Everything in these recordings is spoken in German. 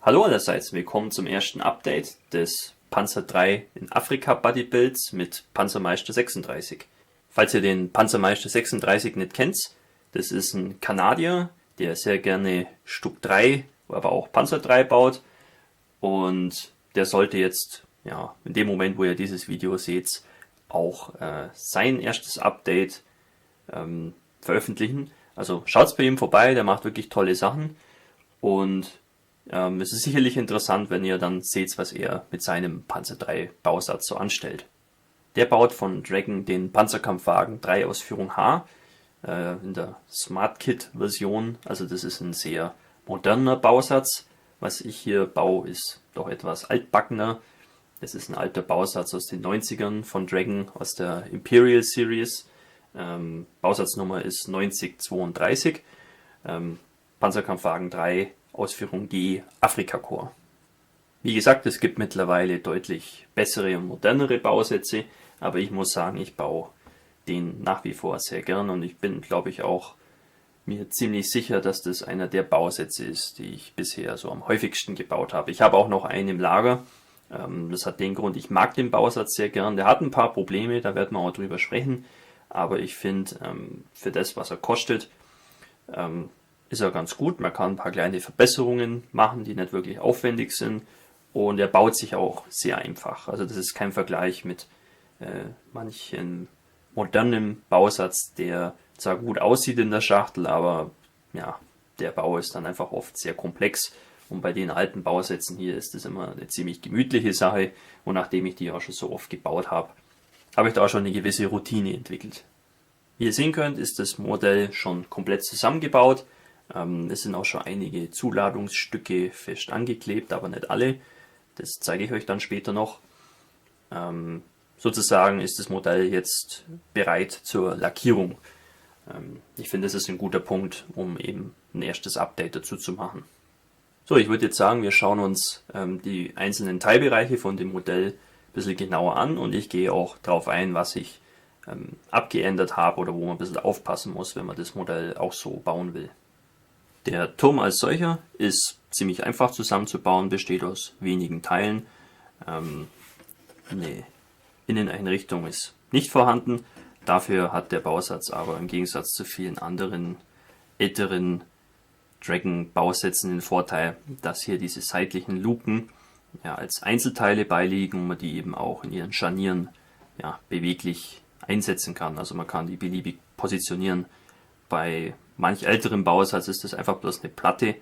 Hallo allerseits, willkommen zum ersten Update des Panzer 3 in Afrika Bodybuilds mit Panzermeister 36. Falls ihr den Panzermeister 36 nicht kennt, das ist ein Kanadier, der sehr gerne Stuck 3, aber auch Panzer 3 baut, und der sollte jetzt, ja, in dem Moment, wo ihr dieses Video seht, auch sein erstes Update veröffentlichen. Also schaut's bei ihm vorbei, der macht wirklich tolle Sachen, und es ist sicherlich interessant, wenn ihr dann seht, was er mit seinem Panzer 3 Bausatz so anstellt. Der baut von Dragon den Panzerkampfwagen 3 Ausführung H in der Smart Kit Version. Also das ist ein sehr moderner Bausatz. Was ich hier baue, ist doch etwas altbackener. Das ist ein alter Bausatz aus den 90ern von Dragon aus der Imperial Series. Bausatznummer ist 9032. Panzerkampfwagen 3 Ausführung G Afrika Korps. Wie gesagt, es gibt mittlerweile deutlich bessere und modernere Bausätze, aber ich muss sagen, ich baue den nach wie vor sehr gern, und ich bin, glaube ich, auch mir ziemlich sicher, dass das einer der Bausätze ist, die ich bisher so am häufigsten gebaut habe. Ich habe auch noch einen im Lager. Das hat den Grund, ich mag den Bausatz sehr gern. Der hat ein paar Probleme, da werden wir auch drüber sprechen, aber ich finde, für das, was er kostet, ist er ganz gut. Man kann ein paar kleine Verbesserungen machen, die nicht wirklich aufwendig sind, und er baut sich auch sehr einfach. Also das ist kein Vergleich mit manchen modernen Bausatz, der zwar gut aussieht in der Schachtel, aber ja, der Bau ist dann einfach oft sehr komplex, und bei den alten Bausätzen hier ist das immer eine ziemlich gemütliche Sache, und nachdem ich die auch schon so oft gebaut habe, habe ich da auch schon eine gewisse Routine entwickelt. Wie ihr sehen könnt, ist das Modell schon komplett zusammengebaut. Es sind auch schon einige Zuladungsstücke fest angeklebt, aber nicht alle. Das zeige ich euch dann später noch. Sozusagen ist das Modell jetzt bereit zur Lackierung. Ich finde, das ist ein guter Punkt, um eben ein erstes Update dazu zu machen. So, ich würde jetzt sagen, wir schauen uns die einzelnen Teilbereiche von dem Modell ein bisschen genauer an, und ich gehe auch darauf ein, was ich abgeändert habe oder wo man ein bisschen aufpassen muss, wenn man das Modell auch so bauen will. Der Turm als solcher ist ziemlich einfach zusammenzubauen, besteht aus wenigen Teilen. Eine Inneneinrichtung ist nicht vorhanden. Dafür hat der Bausatz aber im Gegensatz zu vielen anderen älteren Dragon-Bausätzen den Vorteil, dass hier diese seitlichen Luken als Einzelteile beiliegen und man die eben auch in ihren Scharnieren beweglich einsetzen kann. Also man kann die beliebig positionieren. Bei manch älteren Bausatz ist das einfach bloß eine Platte,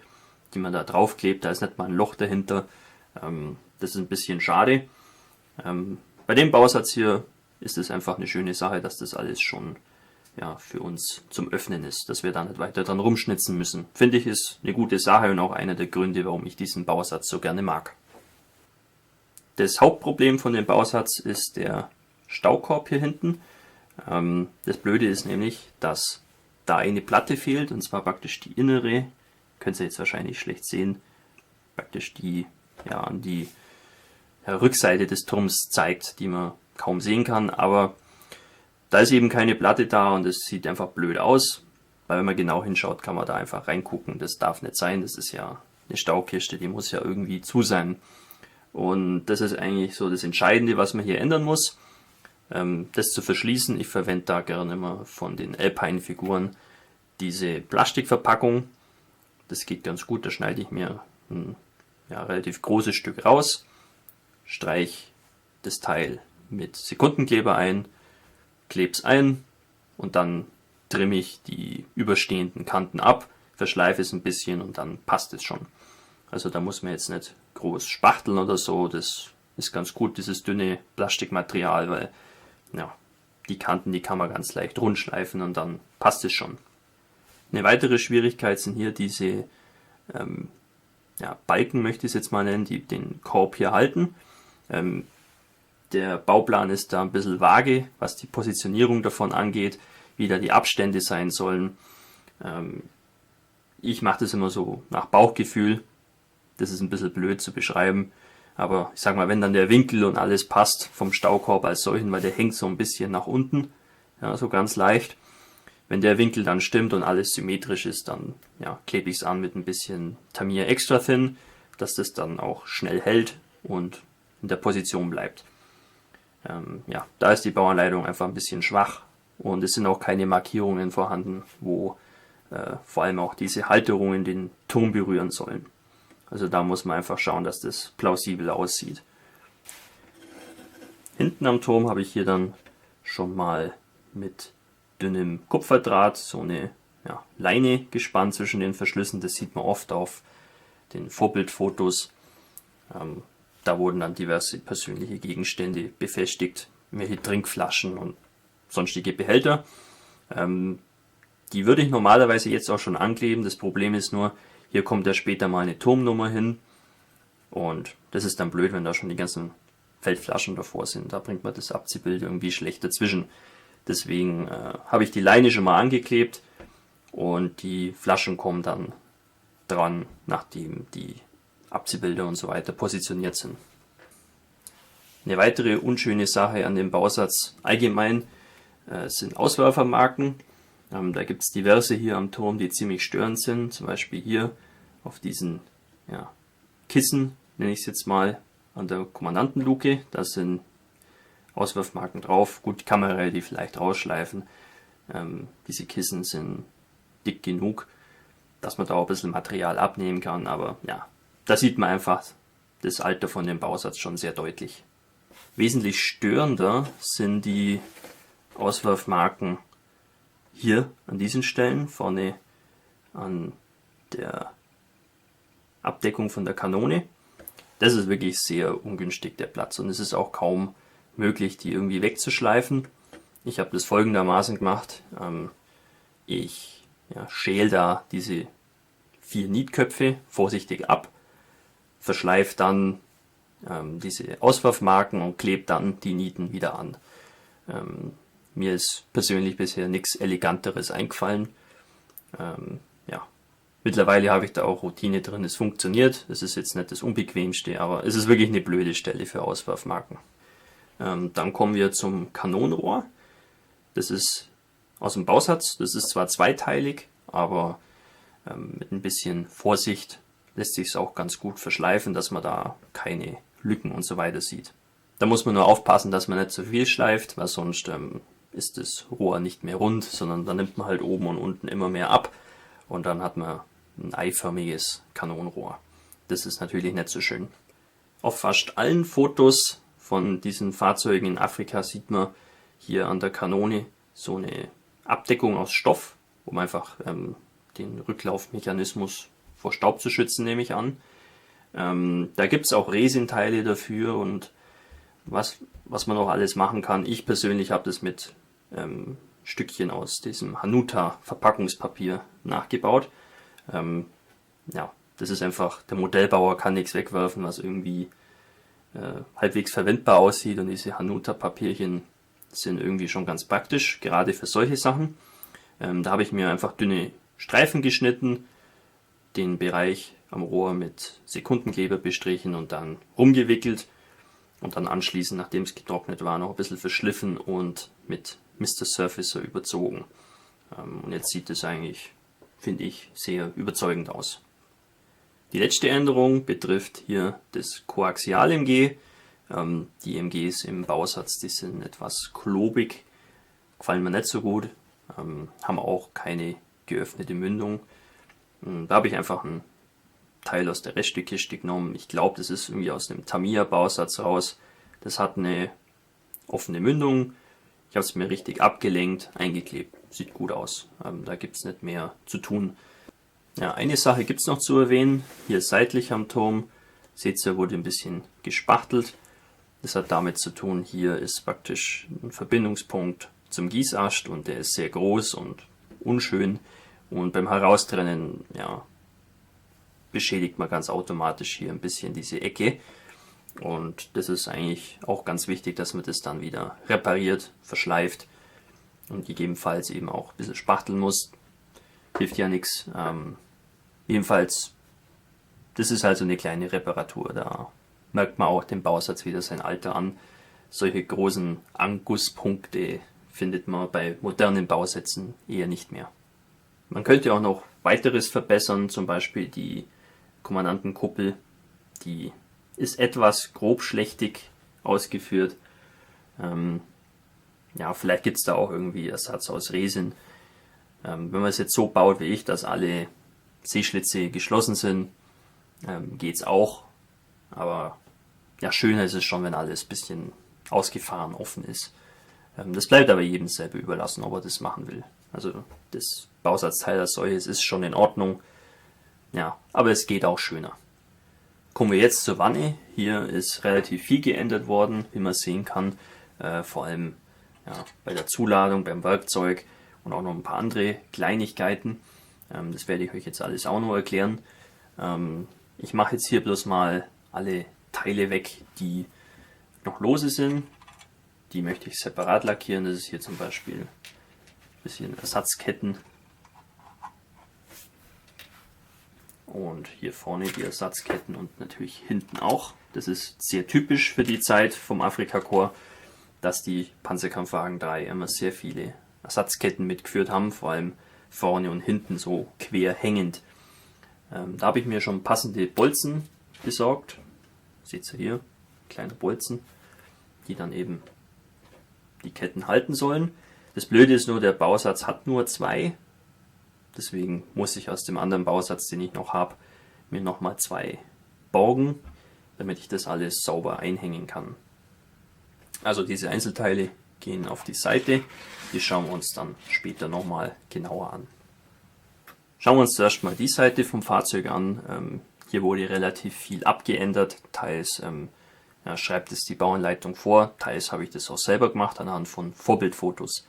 die man da draufklebt. Da ist nicht mal ein Loch dahinter. Das ist ein bisschen schade. Bei dem Bausatz hier ist es einfach eine schöne Sache, dass das alles schon für uns zum Öffnen ist, dass wir da nicht weiter dran rumschnitzen müssen. Finde ich, ist eine gute Sache und auch einer der Gründe, warum ich diesen Bausatz so gerne mag. Das Hauptproblem von dem Bausatz ist der Staukorb hier hinten. Das Blöde ist nämlich, dass da eine Platte fehlt, und zwar praktisch die innere, könnt ihr jetzt wahrscheinlich schlecht sehen, praktisch die an die Rückseite des Turms zeigt, die man kaum sehen kann, aber da ist eben keine Platte da und es sieht einfach blöd aus, weil wenn man genau hinschaut, kann man da einfach reingucken. Das darf nicht sein, das ist ja eine Staukiste, die muss ja irgendwie zu sein. Und das ist eigentlich so das Entscheidende, was man hier ändern muss. Das zu verschließen, ich verwende da gerne immer von den Alpine-Figuren diese Plastikverpackung. Das geht ganz gut, da schneide ich mir ein relativ großes Stück raus, streiche das Teil mit Sekundenkleber ein, klebe es ein und dann trimme ich die überstehenden Kanten ab, verschleife es ein bisschen und dann passt es schon. Also da muss man jetzt nicht groß spachteln oder so, das ist ganz gut, dieses dünne Plastikmaterial, weil die Kanten, die kann man ganz leicht rund schleifen und dann passt es schon. Eine weitere Schwierigkeit sind hier diese Balken, möchte ich es jetzt mal nennen, die den Korb hier halten. Der Bauplan ist da ein bisschen vage, was die Positionierung davon angeht, wie da die Abstände sein sollen. Ich mache das immer so nach Bauchgefühl. Das ist ein bisschen blöd zu beschreiben. Aber ich sag mal, wenn dann der Winkel und alles passt vom Staukorb als solchen, weil der hängt so ein bisschen nach unten, so ganz leicht. Wenn der Winkel dann stimmt und alles symmetrisch ist, dann klebe ich es an mit ein bisschen Tamiya Extra Thin. dass das dann auch schnell hält und in der Position bleibt. Ja, da ist die Bauanleitung einfach ein bisschen schwach und es sind auch keine Markierungen vorhanden, wo vor allem auch diese Halterungen den Turm berühren sollen. Also da muss man einfach schauen, dass das plausibel aussieht. Hinten am Turm habe ich hier dann schon mal mit dünnem Kupferdraht so eine Leine gespannt zwischen den Verschlüssen. Das sieht man oft auf den Vorbildfotos. Da wurden dann diverse persönliche Gegenstände befestigt, welche Trinkflaschen und sonstige Behälter. Die würde ich normalerweise jetzt auch schon ankleben. Das Problem ist nur, hier kommt ja später mal eine Turmnummer hin. Und das ist dann blöd, wenn da schon die ganzen Feldflaschen davor sind. Da bringt man das Abziehbild irgendwie schlecht dazwischen. Deswegen habe ich die Leine schon mal angeklebt und die Flaschen kommen dann dran, nachdem die Abziehbilder und so weiter positioniert sind. Eine weitere unschöne Sache an dem Bausatz allgemein sind Auswerfermarken. Da gibt es diverse hier am Turm, die ziemlich störend sind. Zum Beispiel hier auf diesen Kissen, nenne ich es jetzt mal, an der Kommandantenluke. Da sind Auswerfmarken drauf. Gut, die kann man relativ leicht rausschleifen. Diese Kissen sind dick genug, dass man da auch ein bisschen Material abnehmen kann. Aber ja, da sieht man einfach das Alter von dem Bausatz schon sehr deutlich. Wesentlich störender sind die Auswerfmarken hier an diesen Stellen, vorne an der Abdeckung von der Kanone. Das ist wirklich sehr ungünstig, der Platz, und es ist auch kaum möglich, die irgendwie wegzuschleifen. Ich habe das folgendermaßen gemacht. Ich schäle da diese 4 Nietköpfe vorsichtig ab, verschleife dann diese Auswerfmarken und klebe dann die Nieten wieder an. Mir ist persönlich bisher nichts Eleganteres eingefallen. Mittlerweile habe ich da auch Routine drin, es funktioniert. Es ist jetzt nicht das Unbequemste, aber es ist wirklich eine blöde Stelle für Auswerfmarken. Dann kommen wir zum Kanonenrohr. Das ist aus dem Bausatz. Das ist zwar zweiteilig, aber mit ein bisschen Vorsicht lässt sich es auch ganz gut verschleifen, dass man da keine Lücken und so weiter sieht. Da muss man nur aufpassen, dass man nicht zu viel schleift, weil sonst ist das Rohr nicht mehr rund, sondern dann nimmt man halt oben und unten immer mehr ab und dann hat man ein eiförmiges Kanonenrohr. Das ist natürlich nicht so schön. Auf fast allen Fotos von diesen Fahrzeugen in Afrika sieht man hier an der Kanone so eine Abdeckung aus Stoff, um einfach den Rücklaufmechanismus vor Staub zu schützen, nehme ich an. Da gibt es auch Resinteile dafür und was man noch alles machen kann. Ich persönlich habe das mit Stückchen aus diesem Hanuta Verpackungspapier nachgebaut. Das ist einfach, der Modellbauer kann nichts wegwerfen, was irgendwie halbwegs verwendbar aussieht, und diese Hanuta Papierchen sind irgendwie schon ganz praktisch, gerade für solche Sachen. Da habe ich mir einfach dünne Streifen geschnitten, den Bereich am Rohr mit Sekundenkleber bestrichen und dann rumgewickelt und dann anschließend, nachdem es getrocknet war, noch ein bisschen verschliffen und mit Mr. Surfacer überzogen. Und jetzt sieht es eigentlich, finde ich, sehr überzeugend aus. Die letzte Änderung betrifft hier das Koaxial-MG. Die MGs im Bausatz, die sind etwas klobig, gefallen mir nicht so gut, haben auch keine geöffnete Mündung. Da habe ich einfach einen Teil aus der Restekiste genommen. Ich glaube, das ist irgendwie aus einem Tamiya-Bausatz raus. Das hat eine offene Mündung. Ich habe es mir richtig abgelenkt, eingeklebt. Sieht gut aus. Da gibt es nicht mehr zu tun. Ja, eine Sache gibt es noch zu erwähnen. Hier seitlich am Turm, seht ihr, wurde ein bisschen gespachtelt. Das hat damit zu tun, hier ist praktisch ein Verbindungspunkt zum Gießast und der ist sehr groß und unschön. Und beim Heraustrennen, beschädigt man ganz automatisch hier ein bisschen diese Ecke. Und das ist eigentlich auch ganz wichtig, dass man das dann wieder repariert, verschleift und gegebenenfalls eben auch ein bisschen spachteln muss. Hilft ja nichts. Jedenfalls, das ist also eine kleine Reparatur. Da merkt man auch dem Bausatz wieder sein Alter an. Solche großen Angusspunkte findet man bei modernen Bausätzen eher nicht mehr. Man könnte auch noch weiteres verbessern, zum Beispiel die Kommandantenkuppel. Die ist etwas grobschlächtig ausgeführt. Ja, vielleicht gibt es da auch irgendwie Ersatz aus Resin. Wenn man es jetzt so baut wie ich, dass alle Sehschlitze geschlossen sind, geht's auch. Aber ja, schöner ist es schon, wenn alles ein bisschen ausgefahren, offen ist. Das bleibt aber jedem selber überlassen, ob er das machen will. Also das Bausatzteil als solches ist schon in Ordnung. Ja, aber es geht auch schöner. Kommen wir jetzt zur Wanne. Hier ist relativ viel geändert worden, wie man sehen kann. Vor allem ja, bei der Zuladung, beim Werkzeug und auch noch ein paar andere Kleinigkeiten. Das werde ich euch jetzt alles auch noch erklären. Ich mache jetzt hier bloß mal alle Teile weg, die noch lose sind. Die möchte ich separat lackieren. Das ist hier zum Beispiel ein bisschen Ersatzketten. Und hier vorne die Ersatzketten und natürlich hinten auch. Das ist sehr typisch für die Zeit vom Afrika-Korps, dass die Panzerkampfwagen 3 immer sehr viele Ersatzketten mitgeführt haben, vor allem vorne und hinten so quer hängend. Da habe ich mir schon passende Bolzen besorgt. Seht ihr hier, kleine Bolzen, die dann eben die Ketten halten sollen. Das Blöde ist nur, der Bausatz hat nur 2. Deswegen muss ich aus dem anderen Bausatz, den ich noch habe, mir nochmal 2 borgen, damit ich das alles sauber einhängen kann. Also diese Einzelteile gehen auf die Seite. Die schauen wir uns dann später nochmal genauer an. Schauen wir uns zuerst mal die Seite vom Fahrzeug an. Hier wurde relativ viel abgeändert. Teils schreibt es die Bauanleitung vor, teils habe ich das auch selber gemacht anhand von Vorbildfotos.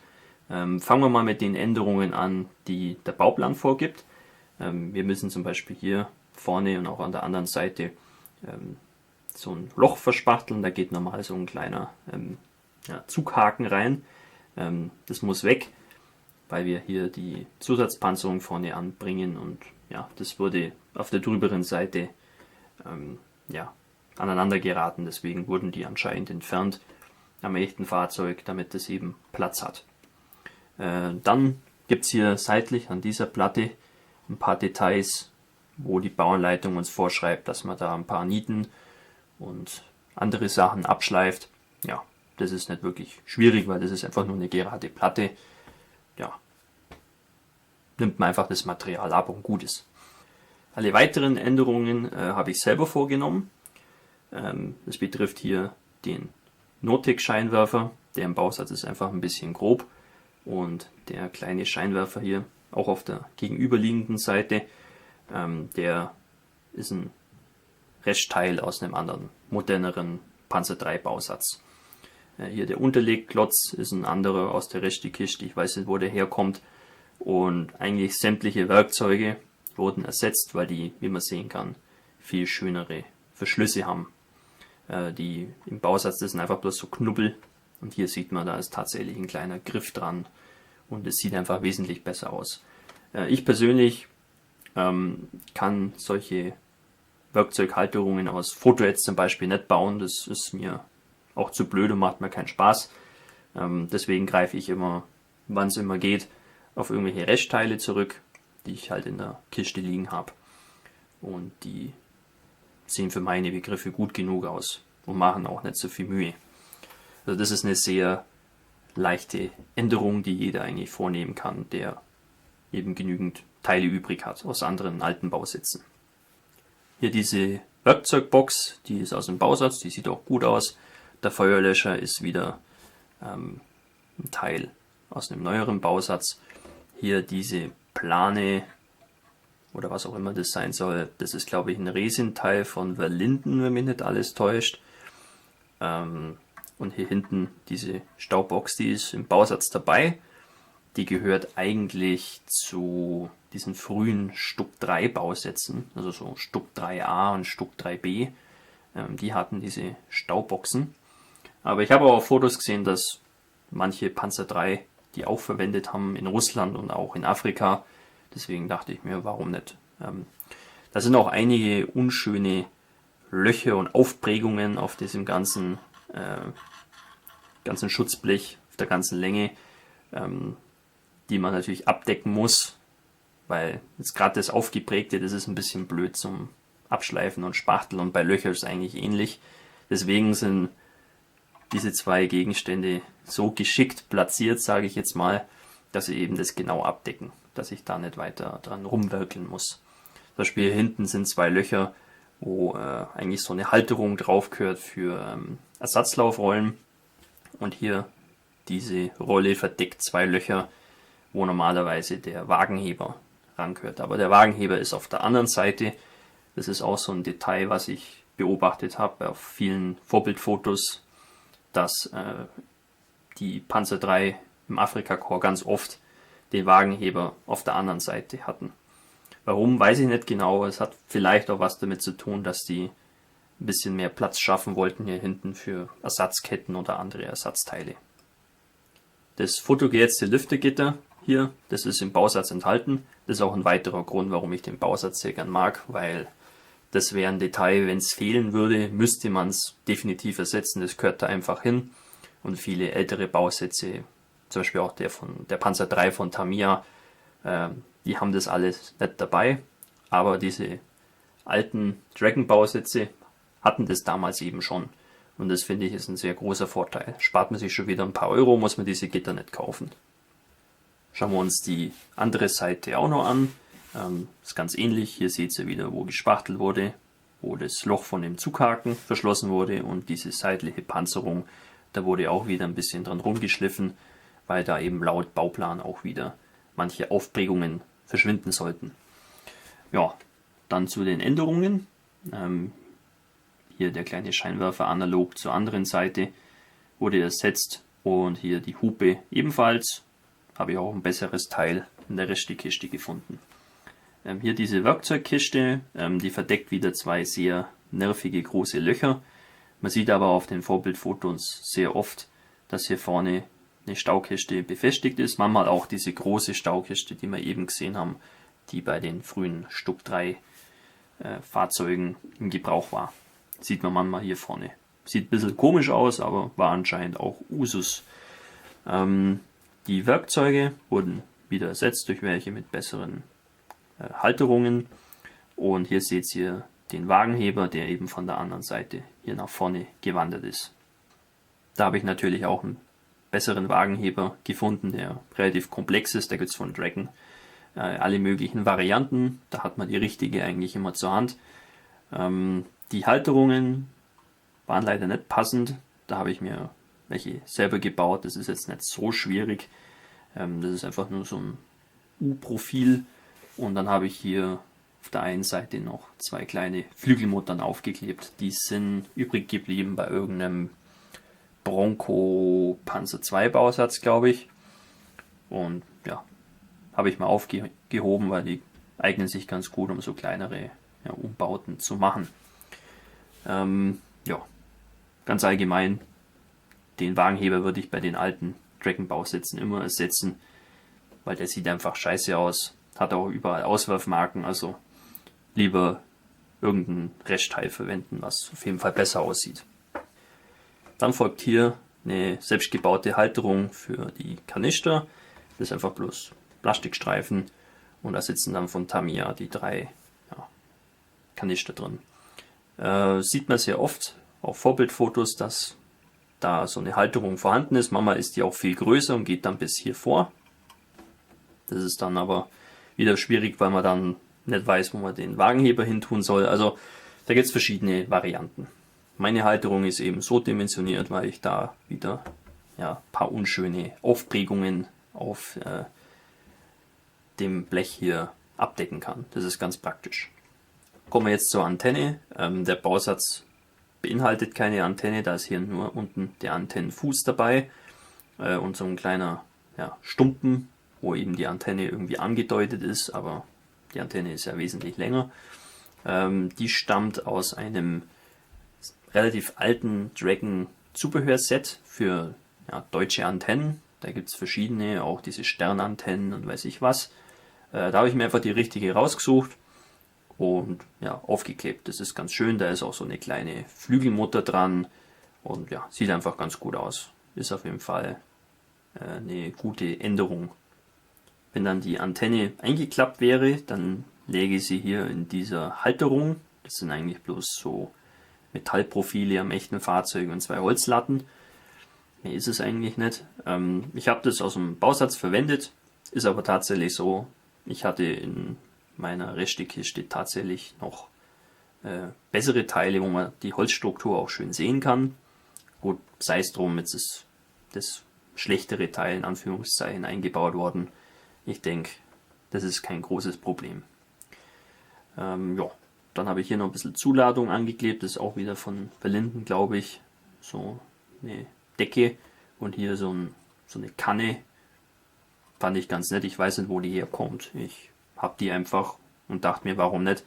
Fangen wir mal mit den Änderungen an, die der Bauplan vorgibt. Wir müssen zum Beispiel hier vorne und auch an der anderen Seite so ein Loch verspachteln. Da geht normal so ein kleiner Zughaken rein. Das muss weg, weil wir hier die Zusatzpanzerung vorne anbringen. Und ja, das wurde auf der drüberen Seite aneinander geraten. Deswegen wurden die anscheinend entfernt am echten Fahrzeug, damit es eben Platz hat. Dann gibt es hier seitlich an dieser Platte ein paar Details, wo die Bauanleitung uns vorschreibt, dass man da ein paar Nieten und andere Sachen abschleift. Ja, das ist nicht wirklich schwierig, weil das ist einfach nur eine gerade Platte. Ja, nimmt man einfach das Material ab und gut ist. Alle weiteren Änderungen habe ich selber vorgenommen. Das betrifft hier den Notex-Scheinwerfer. Der im Bausatz ist einfach ein bisschen grob. Und der kleine Scheinwerfer hier, auch auf der gegenüberliegenden Seite, der ist ein Restteil aus einem anderen, moderneren Panzer III Bausatz. Hier der Unterlegklotz ist ein anderer aus der Restekiste, ich weiß nicht, wo der herkommt. Und eigentlich sämtliche Werkzeuge wurden ersetzt, weil die, wie man sehen kann, viel schönere Verschlüsse haben. Die im Bausatz, das sind einfach bloß so Knubbel. Und hier sieht man, da ist tatsächlich ein kleiner Griff dran und es sieht einfach wesentlich besser aus. Ich persönlich kann solche Werkzeughalterungen aus Fotoheads zum Beispiel nicht bauen. Das ist mir auch zu blöd und macht mir keinen Spaß. Deswegen greife ich immer, wann es immer geht, auf irgendwelche Restteile zurück, die ich halt in der Kiste liegen habe. Und die sehen für meine Begriffe gut genug aus und machen auch nicht so viel Mühe. Also das ist eine sehr leichte Änderung, die jeder eigentlich vornehmen kann, der eben genügend Teile übrig hat aus anderen alten Bausätzen. Hier diese Werkzeugbox, die ist aus dem Bausatz, die sieht auch gut aus. Der Feuerlöscher ist wieder ein Teil aus einem neueren Bausatz. Hier diese Plane oder was auch immer das sein soll, das ist glaube ich ein Resin-Teil von Verlinden, wenn mich nicht alles täuscht. Und hier hinten diese Staubbox, die ist im Bausatz dabei. Die gehört eigentlich zu diesen frühen Stuck 3 Bausätzen, also so Stuck 3a und Stuck 3b. Die hatten diese Staubboxen. Aber ich habe auch Fotos gesehen, dass manche Panzer 3 die auch verwendet haben in Russland und auch in Afrika. Deswegen dachte ich mir, warum nicht? Da sind auch einige unschöne Löcher und Aufprägungen auf diesem ganzen Schutzblech, auf der ganzen Länge, die man natürlich abdecken muss, weil jetzt gerade das Aufgeprägte, das ist ein bisschen blöd zum Abschleifen und Spachteln und bei Löchern ist es eigentlich ähnlich. Deswegen sind diese zwei Gegenstände so geschickt platziert, sage ich jetzt mal, dass sie eben das genau abdecken, dass ich da nicht weiter dran rumwerkeln muss. Zum Beispiel hier hinten sind zwei Löcher, wo eigentlich so eine Halterung drauf gehört für Ersatzlaufrollen, und hier diese Rolle verdeckt zwei Löcher, wo normalerweise der Wagenheber rangehört. Aber der Wagenheber ist auf der anderen Seite. Das ist auch so ein Detail, was ich beobachtet habe auf vielen Vorbildfotos, dass die Panzer III im Afrika-Korps ganz oft den Wagenheber auf der anderen Seite hatten. Warum, weiß ich nicht genau. Es hat vielleicht auch was damit zu tun, dass die ein bisschen mehr Platz schaffen wollten hier hinten für Ersatzketten oder andere Ersatzteile. Das fotogeätzte Lüftergitter hier, das ist im Bausatz enthalten. Das ist auch ein weiterer Grund, warum ich den Bausatz sehr gern mag, weil das wäre ein Detail, wenn es fehlen würde, müsste man es definitiv ersetzen. Das gehört da einfach hin. Und viele ältere Bausätze, zum Beispiel auch der Panzer III von Tamiya, die haben das alles nicht dabei. Aber diese alten Dragon-Bausätze hatten das damals eben schon. Und das finde ich ist ein sehr großer Vorteil. Spart man sich schon wieder ein paar Euro, muss man diese Gitter nicht kaufen. Schauen wir uns die andere Seite auch noch an. Ist ganz ähnlich. Hier seht ihr wieder, wo gespachtelt wurde, wo das Loch von dem Zughaken verschlossen wurde, und diese seitliche Panzerung, da wurde auch wieder ein bisschen dran rumgeschliffen, weil da eben laut Bauplan auch wieder manche Aufprägungen verschwinden sollten. Ja, dann zu den Änderungen. Hier der kleine Scheinwerfer analog zur anderen Seite wurde ersetzt, und hier die Hupe ebenfalls. Habe ich auch ein besseres Teil in der Restekiste gefunden. Hier diese Werkzeugkiste, die verdeckt wieder zwei sehr nervige große Löcher. Man sieht aber auf den Vorbildfotos sehr oft, dass hier vorne eine Staukiste befestigt ist. Manchmal auch diese große Staukiste, die wir eben gesehen haben, die bei den frühen Stuck 3 Fahrzeugen im Gebrauch war. Sieht man manchmal hier vorne. Sieht ein bisschen komisch aus, aber war anscheinend auch Usus. Die Werkzeuge wurden wieder ersetzt durch welche mit besseren Halterungen. Und hier seht ihr den Wagenheber, der eben von der anderen Seite hier nach vorne gewandert ist. Da habe ich natürlich auch einen besseren Wagenheber gefunden, der relativ komplex ist. Da gibt es von Dragon alle möglichen Varianten. Da hat man die richtige eigentlich immer zur Hand. Die Halterungen waren leider nicht passend. Da habe ich mir welche selber gebaut. Das ist jetzt nicht so schwierig. Das ist einfach nur so ein U-Profil. Und dann habe ich hier auf der einen Seite noch zwei kleine Flügelmuttern aufgeklebt. Die sind übrig geblieben bei irgendeinem Bronco Panzer II Bausatz, glaube ich. Und ja, habe ich mal aufgehoben, weil die eignen sich ganz gut, um so kleinere Umbauten zu machen. Ja, ganz allgemein, den Wagenheber würde ich bei den alten Dragon-Bausätzen immer ersetzen, weil der sieht einfach scheiße aus, hat auch überall Auswerfmarken, also lieber irgendein Restteil verwenden, was auf jeden Fall besser aussieht. Dann folgt hier eine selbstgebaute Halterung für die Kanister. Das ist einfach bloß Plastikstreifen, und da sitzen dann von Tamiya die drei Kanister drin. Sieht man sehr oft auf Vorbildfotos, dass da so eine Halterung vorhanden ist. Manchmal ist die auch viel größer und geht dann bis hier vor. Das ist dann aber wieder schwierig, weil man dann nicht weiß, wo man den Wagenheber hin tun soll. Also da gibt es verschiedene Varianten. Meine Halterung ist eben so dimensioniert, weil ich da wieder ein paar unschöne Aufprägungen auf dem Blech hier abdecken kann. Das ist ganz praktisch. Kommen wir jetzt zur Antenne. Der Bausatz beinhaltet keine Antenne, da ist hier nur unten der Antennenfuß dabei und so ein kleiner Stumpen, wo eben die Antenne irgendwie angedeutet ist, aber die Antenne ist ja wesentlich länger. Die stammt aus einem relativ alten Dragon Zubehörset für deutsche Antennen. Da gibt es verschiedene, auch diese Sternantennen und weiß ich was. Da habe ich mir einfach die richtige rausgesucht und aufgeklebt. Das ist ganz schön, da ist auch so eine kleine Flügelmutter dran und sieht einfach ganz gut aus. Ist auf jeden Fall eine gute Änderung. Wenn dann die Antenne eingeklappt wäre, dann läge sie hier in dieser Halterung. Das sind eigentlich bloß so Metallprofile am echten Fahrzeug und 2 Holzlatten. Mehr ist es eigentlich nicht. Ich habe das aus dem Bausatz verwendet, ist aber tatsächlich so, ich hatte in meiner Restekiste tatsächlich noch bessere Teile, wo man die Holzstruktur auch schön sehen kann. Gut, sei es drum, jetzt ist das schlechtere Teil in Anführungszeichen eingebaut worden. Ich denke, das ist kein großes Problem. Ja, dann habe ich hier noch ein bisschen Zuladung angeklebt, das ist auch wieder von Verlinden, glaube ich. So eine Decke und hier so eine Kanne. Fand ich ganz nett, ich weiß nicht, wo die herkommt. Ich habe die einfach und dachte mir, warum nicht?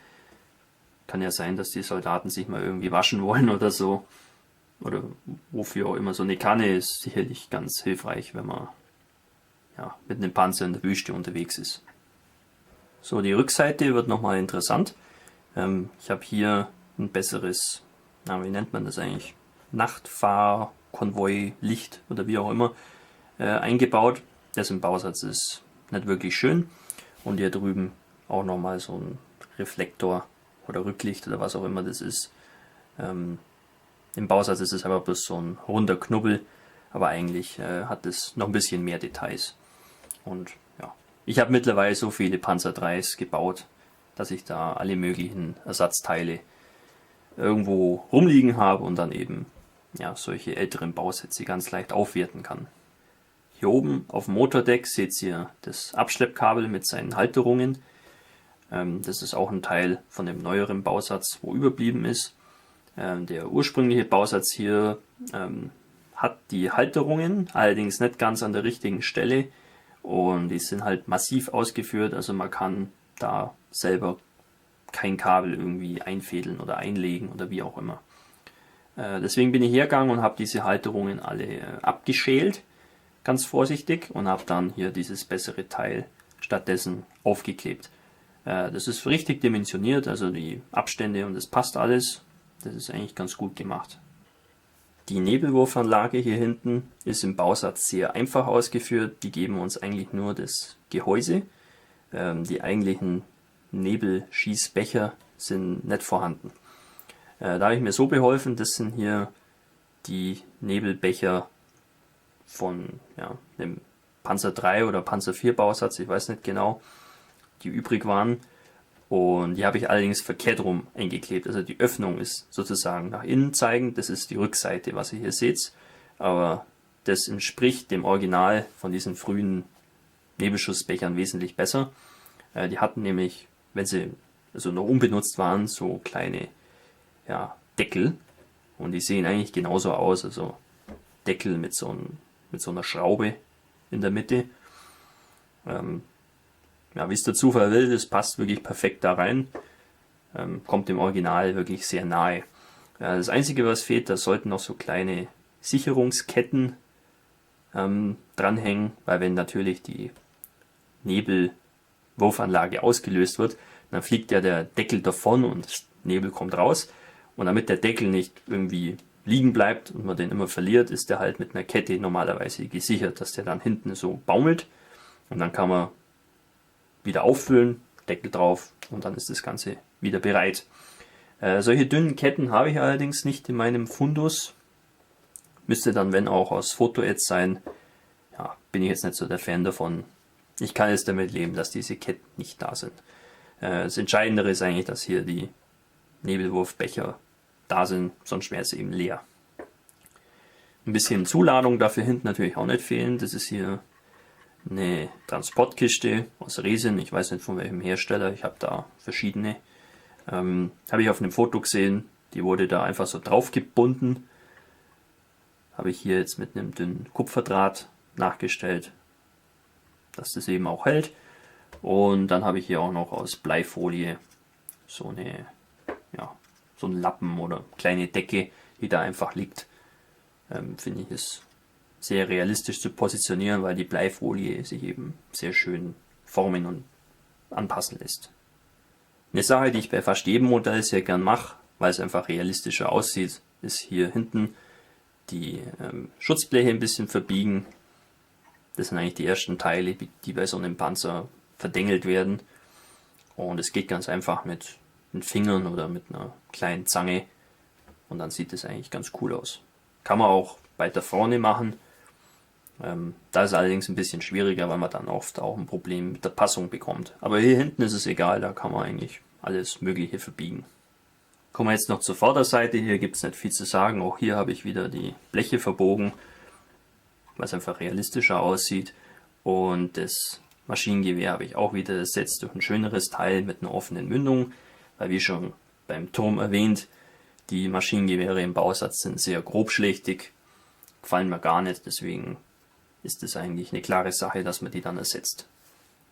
Kann ja sein, dass die Soldaten sich mal irgendwie waschen wollen oder so. Oder wofür auch immer. So eine Kanne ist sicherlich ganz hilfreich, wenn man ja, mit einem Panzer in der Wüste unterwegs ist. So, die Rückseite wird nochmal interessant. Ich habe hier ein besseres, wie nennt man das eigentlich? Nachtfahrkonvoi, Licht oder wie auch immer eingebaut. Das im Bausatz ist nicht wirklich schön. Und hier drüben auch nochmal so ein Reflektor oder Rücklicht oder was auch immer das ist. Im Bausatz ist es aber bloß so ein runder Knubbel, aber eigentlich hat es noch ein bisschen mehr Details. Und ja, ich habe mittlerweile so viele Panzer IIIs gebaut, dass ich da alle möglichen Ersatzteile irgendwo rumliegen habe und dann eben ja, solche älteren Bausätze ganz leicht aufwerten kann. Hier oben auf dem Motordeck seht ihr das Abschleppkabel mit seinen Halterungen. Das ist auch ein Teil von dem neueren Bausatz, wo überblieben ist. Der ursprüngliche Bausatz hier hat die Halterungen, allerdings nicht ganz an der richtigen Stelle. Und die sind halt massiv ausgeführt, also man kann da selber kein Kabel irgendwie einfädeln oder einlegen oder wie auch immer. Deswegen bin ich hergegangen und habe diese Halterungen alle abgeschält, ganz vorsichtig, und habe dann hier dieses bessere Teil stattdessen aufgeklebt. Das ist richtig dimensioniert, also die Abstände, und es passt alles. Das ist eigentlich ganz gut gemacht. Die Nebelwurfanlage hier hinten ist im Bausatz sehr einfach ausgeführt. Die geben uns eigentlich nur das Gehäuse. Die eigentlichen Nebelschießbecher sind nicht vorhanden. Da habe ich mir so beholfen, das sind hier die Nebelbecher von dem Panzer III oder Panzer IV Bausatz, ich weiß nicht genau, die übrig waren. Und die habe ich allerdings verkehrt rum eingeklebt. Also die Öffnung ist sozusagen nach innen zeigend. Das ist die Rückseite, was ihr hier seht. Aber das entspricht dem Original von diesen frühen Nebelschutzbechern wesentlich besser. Die hatten nämlich, wenn sie also noch unbenutzt waren, so kleine Deckel. Und die sehen eigentlich genauso aus. Also Deckel mit so einer Schraube in der Mitte. Wie es der Zufall will, das passt wirklich perfekt da rein. Kommt dem Original wirklich sehr nahe. Das Einzige, was fehlt, da sollten noch so kleine Sicherungsketten dranhängen, weil wenn natürlich die Nebelwurfanlage ausgelöst wird, dann fliegt ja der Deckel davon und das Nebel kommt raus. Und damit der Deckel nicht irgendwie liegen bleibt und man den immer verliert, ist der halt mit einer Kette normalerweise gesichert, dass der dann hinten so baumelt. Und dann kann man wieder auffüllen, Deckel drauf, und dann ist das Ganze wieder bereit. Solche dünnen Ketten habe ich allerdings nicht in meinem Fundus. Müsste dann, wenn auch, aus Fotoads sein. Ja, bin ich jetzt nicht so der Fan davon. Ich kann jetzt damit leben, dass diese Ketten nicht da sind. Das Entscheidendere ist eigentlich, dass hier die Nebelwurfbecher da sind, sonst wäre es eben leer. Ein bisschen Zuladung darf hier hinten natürlich auch nicht fehlen. Das ist hier eine Transportkiste aus Resin, ich weiß nicht von welchem Hersteller, ich habe da verschiedene. Habe ich auf einem Foto gesehen, die wurde da einfach so drauf gebunden. Habe ich hier jetzt mit einem dünnen Kupferdraht nachgestellt, dass das eben auch hält. Und dann habe ich hier auch noch aus Bleifolie so einen Lappen oder kleine Decke, die da einfach liegt. Finde ich es sehr realistisch zu positionieren, weil die Bleifolie sich eben sehr schön formen und anpassen lässt. Eine Sache, die ich bei fast jedem Modell sehr gern mache, weil es einfach realistischer aussieht, ist hier hinten die Schutzbleche ein bisschen verbiegen. Das sind eigentlich die ersten Teile, die bei so einem Panzer verdengelt werden. Und es geht ganz einfach mit den Fingern oder mit einer kleinen Zange und dann sieht es eigentlich ganz cool aus. Kann man auch weiter vorne machen. Da ist es allerdings ein bisschen schwieriger, weil man dann oft auch ein Problem mit der Passung bekommt. Aber hier hinten ist es egal, da kann man eigentlich alles Mögliche verbiegen. Kommen wir jetzt noch zur Vorderseite. Hier gibt es nicht viel zu sagen. Auch hier habe ich wieder die Bleche verbogen, was einfach realistischer aussieht. Und das Maschinengewehr habe ich auch wieder ersetzt durch ein schöneres Teil mit einer offenen Mündung. Weil wie schon beim Turm erwähnt, die Maschinengewehre im Bausatz sind sehr grobschlächtig, gefallen mir gar nicht. Deswegen ist es eigentlich eine klare Sache, dass man die dann ersetzt.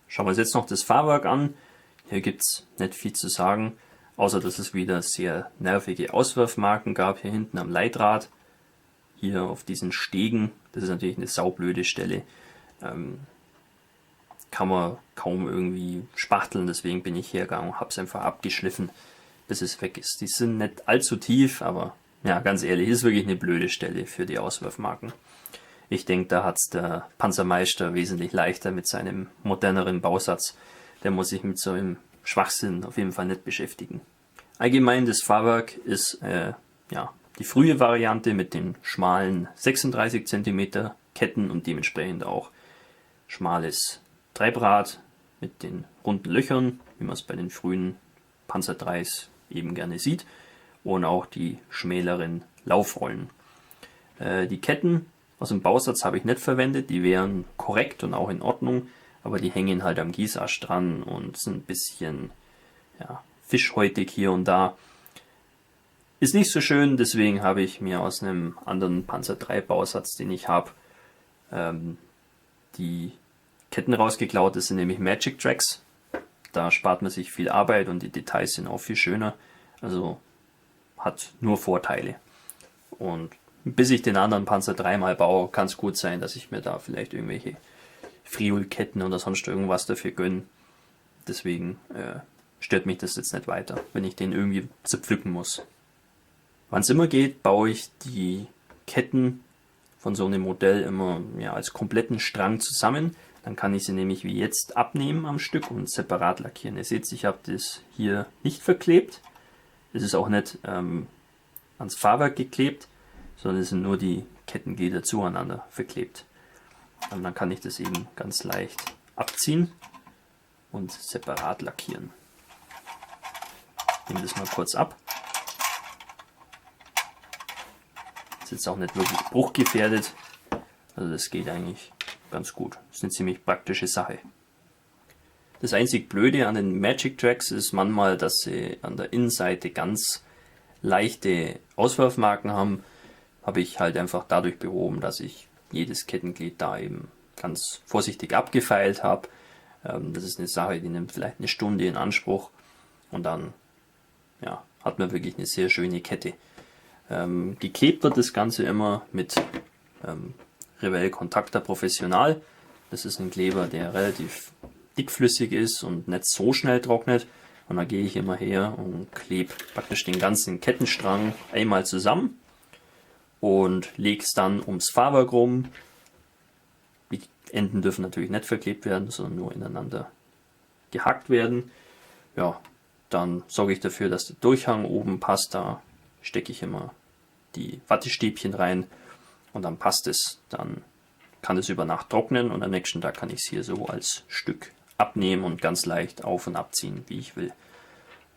Schauen wir uns jetzt noch das Fahrwerk an. Hier gibt es nicht viel zu sagen, außer dass es wieder sehr nervige Auswurfmarken gab hier hinten am Leitrad. Hier auf diesen Stegen, das ist natürlich eine saublöde Stelle, kann man kaum irgendwie spachteln, deswegen bin ich hergegangen und habe es einfach abgeschliffen, bis es weg ist. Die sind nicht allzu tief, aber ja, ganz ehrlich, ist wirklich eine blöde Stelle für die Auswurfmarken. Ich denke, da hat es der Panzermeister wesentlich leichter mit seinem moderneren Bausatz. Der muss sich mit so einem Schwachsinn auf jeden Fall nicht beschäftigen. Allgemein das Fahrwerk ist die frühe Variante mit den schmalen 36 cm Ketten und dementsprechend auch schmales Treibrad mit den runden Löchern, wie man es bei den frühen Panzer IIIs eben gerne sieht, und auch die schmäleren Laufrollen. Die Ketten aus dem Bausatz habe ich nicht verwendet, die wären korrekt und auch in Ordnung, aber die hängen halt am Gießast dran und sind ein bisschen fischhäutig hier und da. Ist nicht so schön, deswegen habe ich mir aus einem anderen Panzer III Bausatz, den ich habe, die Ketten rausgeklaut. Das sind nämlich Magic Tracks. Da spart man sich viel Arbeit und die Details sind auch viel schöner. Also hat nur Vorteile. Und bis ich den anderen Panzer III mal baue, kann es gut sein, dass ich mir da vielleicht irgendwelche Friul-Ketten oder sonst irgendwas dafür gönne. Deswegen stört mich das jetzt nicht weiter, wenn ich den irgendwie zerpflücken muss. Wann es immer geht, baue ich die Ketten von so einem Modell immer als kompletten Strang zusammen. Dann kann ich sie nämlich wie jetzt abnehmen am Stück und separat lackieren. Ihr seht, ich habe das hier nicht verklebt. Es ist auch nicht ans Fahrwerk geklebt, sondern es sind nur die Kettenglieder zueinander verklebt. Und dann kann ich das eben ganz leicht abziehen und separat lackieren. Ich nehme das mal kurz ab. Ist jetzt auch nicht wirklich bruchgefährdet. Also das geht eigentlich ganz gut. Das ist eine ziemlich praktische Sache. Das einzig Blöde an den Magic Tracks ist manchmal, dass sie an der Innenseite ganz leichte Auswurfmarken haben. Habe ich halt einfach dadurch behoben, dass ich jedes Kettenglied da eben ganz vorsichtig abgefeilt habe. Das ist eine Sache, die nimmt vielleicht eine Stunde in Anspruch und dann hat man wirklich eine sehr schöne Kette. Geklebt wird das Ganze immer mit Revell Contacta Professional. Das ist ein Kleber, der relativ dickflüssig ist und nicht so schnell trocknet. Und da gehe ich immer her und klebe praktisch den ganzen Kettenstrang einmal zusammen und lege es dann ums Fahrwerk rum. Die Enden dürfen natürlich nicht verklebt werden, sondern nur ineinander gehackt werden. Ja, dann sorge ich dafür, dass der Durchhang oben passt. Da stecke ich immer die Wattestäbchen rein und dann passt es. Dann kann es über Nacht trocknen und am nächsten Tag kann ich es hier so als Stück abnehmen und ganz leicht auf- und abziehen, wie ich will.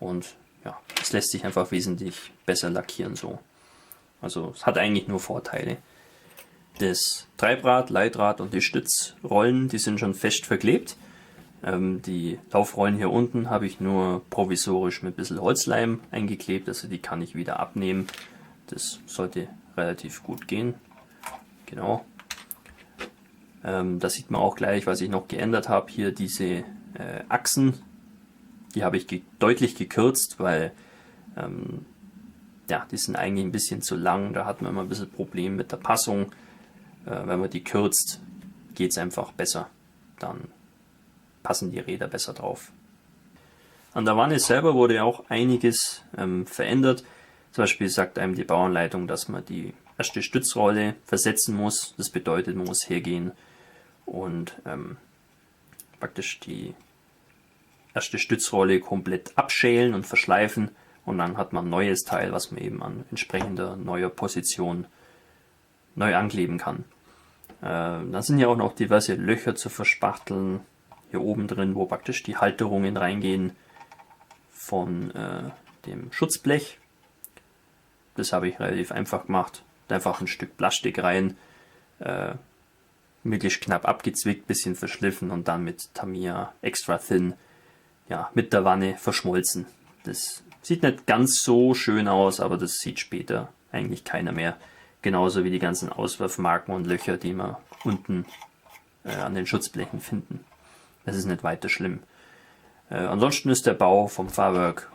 Und ja, es lässt sich einfach wesentlich besser lackieren so. Also es hat eigentlich nur Vorteile. Das Treibrad, Leitrad und die Stützrollen, die sind schon fest verklebt. Die Laufrollen hier unten habe ich nur provisorisch mit ein bisschen Holzleim eingeklebt, also die kann ich wieder abnehmen. Das sollte relativ gut gehen. Genau. Da sieht man auch gleich, was ich noch geändert habe. Hier diese Achsen, die habe ich deutlich gekürzt, weil die sind eigentlich ein bisschen zu lang. Da hat man immer ein bisschen Problem mit der Passung. Wenn man die kürzt, geht es einfach besser. Dann passen die Räder besser drauf. An der Wanne selber wurde auch einiges verändert. Zum Beispiel sagt einem die Bauanleitung, dass man die erste Stützrolle versetzen muss. Das bedeutet, man muss hergehen und praktisch die erste Stützrolle komplett abschälen und verschleifen und dann hat man ein neues Teil, was man eben an entsprechender neuer Position neu ankleben kann. Dann sind ja auch noch diverse Löcher zu verspachteln, hier oben drin, wo praktisch die Halterungen reingehen von dem Schutzblech. Das habe ich relativ einfach gemacht. Einfach ein Stück Plastik rein, möglichst knapp abgezwickt, bisschen verschliffen und dann mit Tamiya Extra Thin mit der Wanne verschmolzen. Das sieht nicht ganz so schön aus, aber das sieht später eigentlich keiner mehr. Genauso wie die ganzen Auswurfmarken und Löcher, die wir unten an den Schutzblechen finden. Das ist nicht weiter schlimm. Ansonsten ist der Bau vom Fahrwerk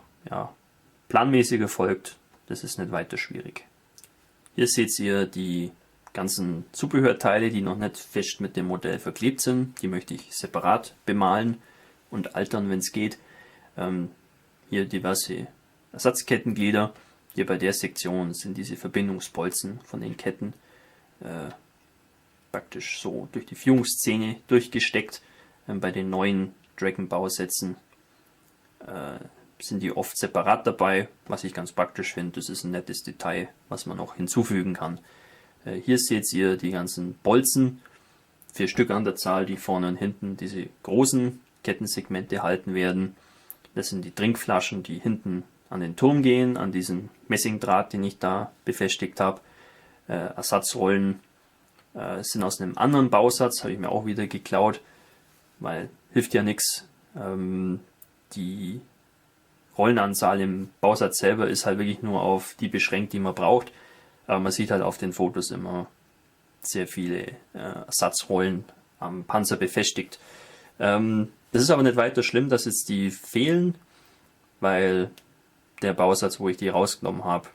planmäßig erfolgt. Das ist nicht weiter schwierig. Hier seht ihr die ganzen Zubehörteile, die noch nicht fest mit dem Modell verklebt sind. Die möchte ich separat bemalen und altern, wenn es geht. Hier diverse Ersatzkettenglieder. Hier bei der Sektion sind diese Verbindungsbolzen von den Ketten praktisch so durch die Führungsszene durchgesteckt. Bei den neuen Dragon-Bausätzen sind die oft separat dabei, was ich ganz praktisch finde. Das ist ein nettes Detail, was man noch hinzufügen kann. Hier seht ihr die ganzen Bolzen, 4 Stück an der Zahl, die vorne und hinten diese großen Kettensegmente halten werden. Das sind die Trinkflaschen, die hinten an den Turm gehen, an diesen Messingdraht, den ich da befestigt habe. Ersatzrollen sind aus einem anderen Bausatz, habe ich mir auch wieder geklaut, weil hilft ja nichts. Die Rollenanzahl im Bausatz selber ist halt wirklich nur auf die beschränkt, die man braucht. Aber man sieht halt auf den Fotos immer sehr viele Ersatzrollen am Panzer befestigt. Das ist aber nicht weiter schlimm, dass jetzt die fehlen, weil der Bausatz, wo ich die rausgenommen habe,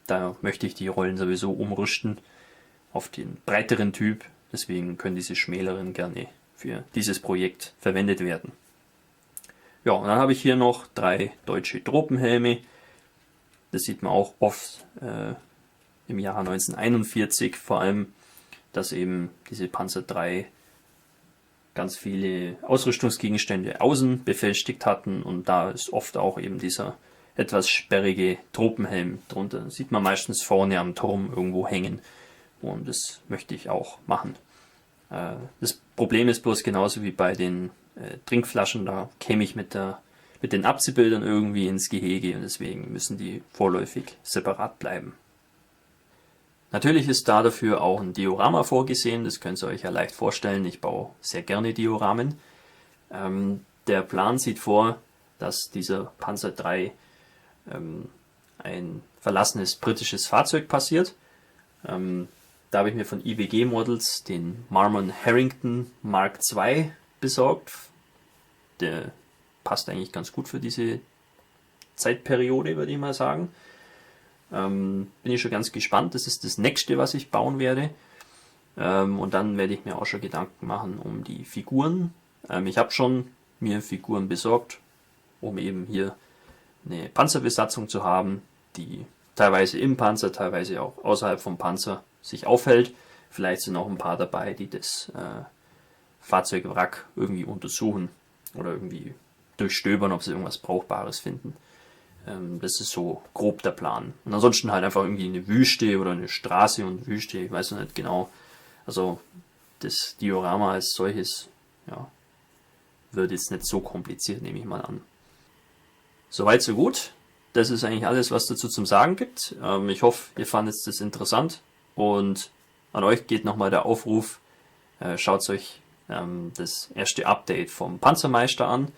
da möchte ich die Rollen sowieso umrüsten auf den breiteren Typ. Deswegen können diese schmäleren gerne für dieses Projekt verwendet werden. Ja, und dann habe ich hier noch 3 deutsche Tropenhelme. Das sieht man auch oft im Jahr 1941 vor allem, dass eben diese Panzer 3 ganz viele Ausrüstungsgegenstände außen befestigt hatten und da ist oft auch eben dieser etwas sperrige Tropenhelm drunter. Das sieht man meistens vorne am Turm irgendwo hängen und das möchte ich auch machen. Das Problem ist bloß genauso wie bei den Trinkflaschen, da käme ich mit den Abziehbildern irgendwie ins Gehege und deswegen müssen die vorläufig separat bleiben. Natürlich ist da dafür auch ein Diorama vorgesehen, das könnt ihr euch ja leicht vorstellen, ich baue sehr gerne Dioramen. Der Plan sieht vor, dass dieser Panzer 3 ein verlassenes britisches Fahrzeug passiert. Da habe ich mir von IWG Models den Marmon Harrington Mark II besorgt. Der passt eigentlich ganz gut für diese Zeitperiode, würde ich mal sagen. Bin ich schon ganz gespannt. Das ist das nächste, was ich bauen werde. Und dann werde ich mir auch schon Gedanken machen um die Figuren. Ich habe schon mir Figuren besorgt, um eben hier eine Panzerbesatzung zu haben, die teilweise im Panzer, teilweise auch außerhalb vom Panzer sich aufhält. Vielleicht sind auch ein paar dabei, die das Fahrzeugwrack irgendwie untersuchen oder irgendwie durchstöbern, ob sie irgendwas Brauchbares finden. Das ist so grob der Plan. Und ansonsten halt einfach irgendwie eine Wüste oder eine Straße und Wüste, ich weiß noch nicht genau. Also das Diorama als solches, wird jetzt nicht so kompliziert, nehme ich mal an. Soweit so gut. Das ist eigentlich alles, was dazu zum Sagen gibt. Ich hoffe, ihr fandet das interessant und an euch geht nochmal der Aufruf, schaut euch das erste Update vom Panzermeister an.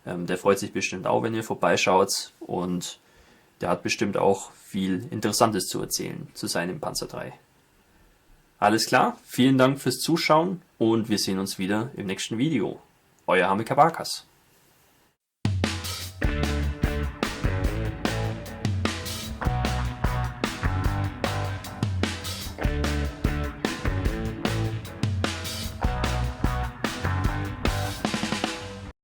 Der freut sich bestimmt auch, wenn ihr vorbeischaut und der hat bestimmt auch viel Interessantes zu erzählen zu seinem Panzer 3. Alles klar, vielen Dank fürs Zuschauen und wir sehen uns wieder im nächsten Video. Euer Hame Kabakas.